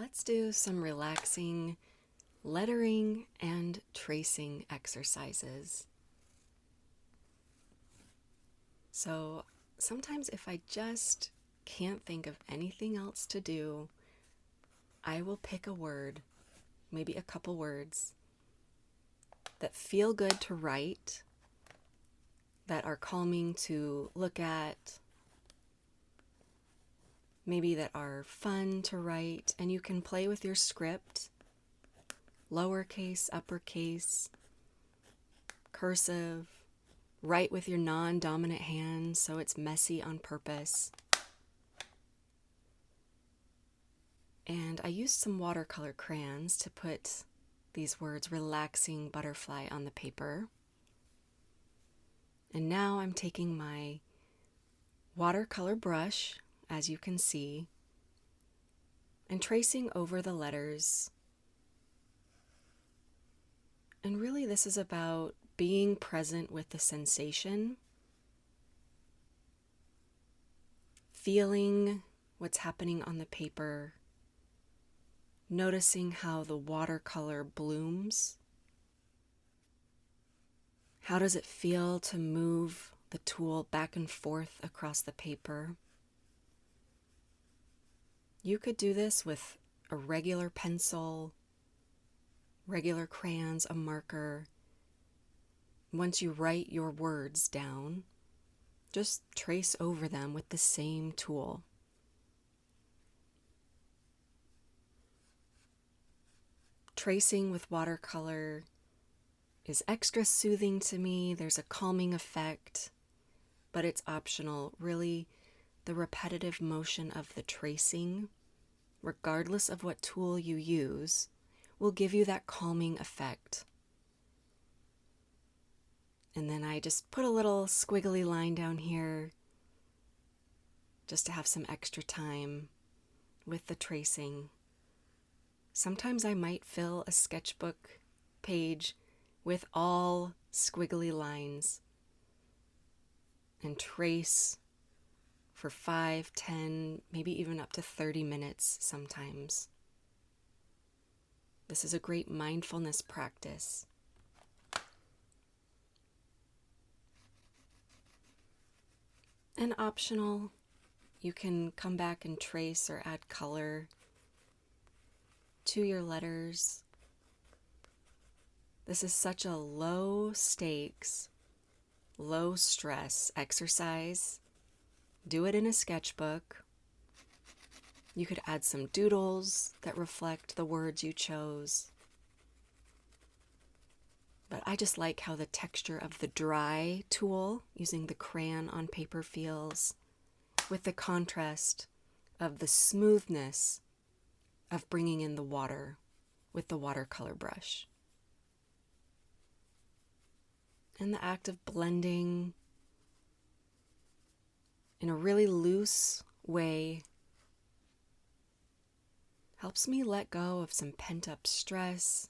let's do some relaxing lettering and tracing exercises. So sometimes if I just can't think of anything else to do, I will pick a word, maybe a couple words, that feel good to write, that are calming to look at, maybe that are fun to write, and you can play with your script, lowercase, uppercase, cursive, write with your non-dominant hand so it's messy on purpose. And I used some watercolor crayons to put these words relaxing butterfly on the paper. And now I'm taking my watercolor brush, as you can see, and tracing over the letters. And really this is about being present with the sensation, feeling what's happening on the paper, noticing how the watercolor blooms. How does it feel to move the tool back and forth across the paper? You could do this with a regular pencil, regular crayons, a marker. Once you write your words down, just trace over them with the same tool. Tracing with watercolor is extra soothing to me. There's a calming effect, but it's optional. Really, the repetitive motion of the tracing, regardless of what tool you use, will give you that calming effect. And then I just put a little squiggly line down here just to have some extra time with the tracing. Sometimes I might fill a sketchbook page with all squiggly lines and trace for 5, 10, maybe even up to 30 minutes sometimes. This is a great mindfulness practice. And optional, you can come back and trace or add color to your letters. This is such a low stakes, low stress exercise. Do it in a sketchbook. You could add some doodles that reflect the words you chose. But I just like how the texture of the dry tool using the crayon on paper feels, with the contrast of the smoothness of bringing in the water with the watercolor brush. And the act of blending in a really loose way helps me let go of some pent-up stress.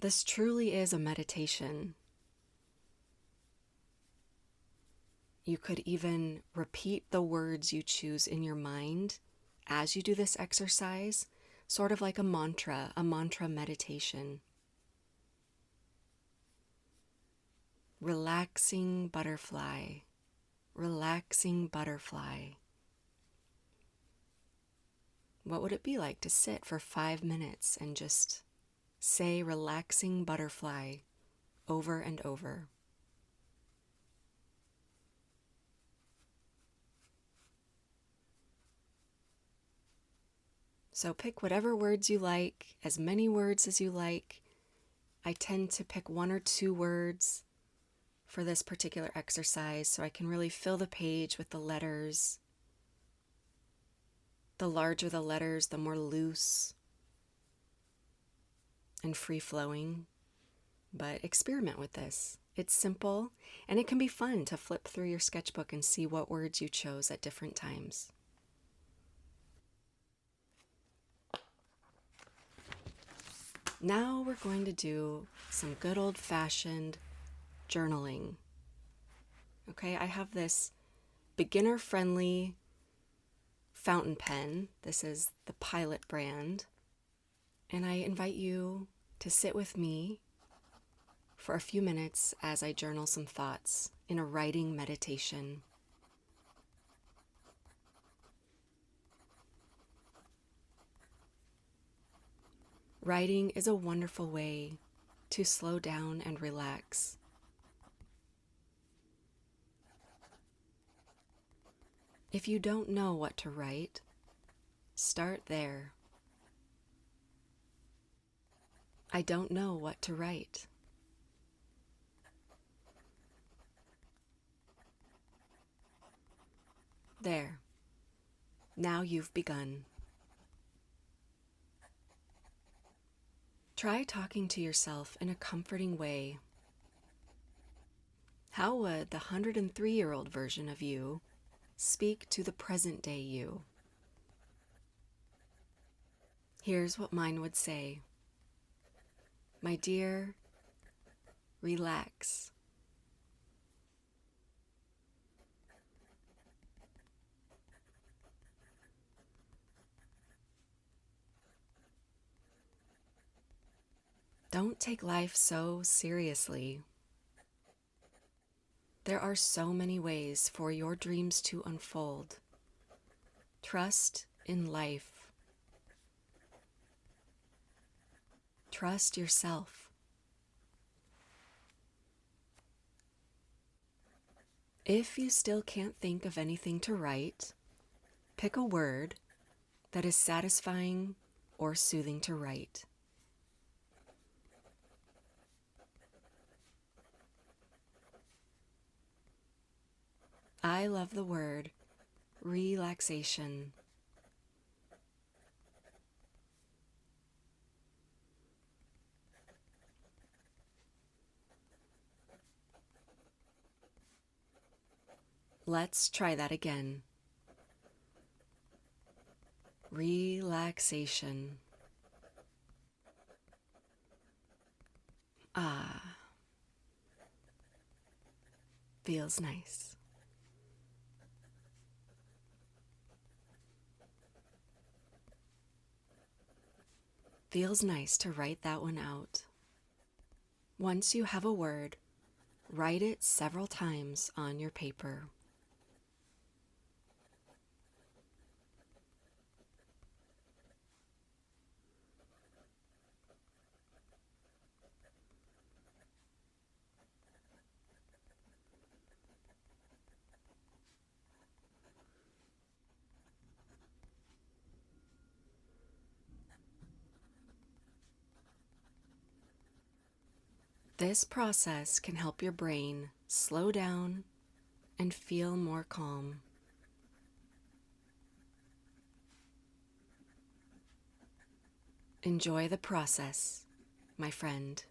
This truly is a meditation. You could even repeat the words you choose in your mind as you do this exercise, sort of like a mantra meditation. Relaxing butterfly, relaxing butterfly. What would it be like to sit for 5 minutes and just say relaxing butterfly over and over? So pick whatever words you like, as many words as you like. I tend to pick 1 or 2 words for this particular exercise so I can really fill the page with the letters. The larger the letters, the more loose and free-flowing. But experiment with this. It's simple, and it can be fun to flip through your sketchbook and see what words you chose at different times. Now we're going to do some good old-fashioned journaling. Okay, I have this beginner-friendly fountain pen. This is the Pilot brand. And I invite you to sit with me for a few minutes as I journal some thoughts in a writing meditation. Writing is a wonderful way to slow down and relax. If you don't know what to write, start there. I don't know what to write. There. Now you've begun. Try talking to yourself in a comforting way. How would the 103-year-old version of you speak to the present-day you? Here's what mine would say. My dear, relax. Don't take life so seriously. There are so many ways for your dreams to unfold. Trust in life. Trust yourself. If you still can't think of anything to write, pick a word that is satisfying or soothing to write. I love the word relaxation. Let's try that again. Relaxation. Ah, feels nice. Feels nice to write that one out. Once you have a word, write it several times on your paper. This process can help your brain slow down and feel more calm. Enjoy the process, my friend.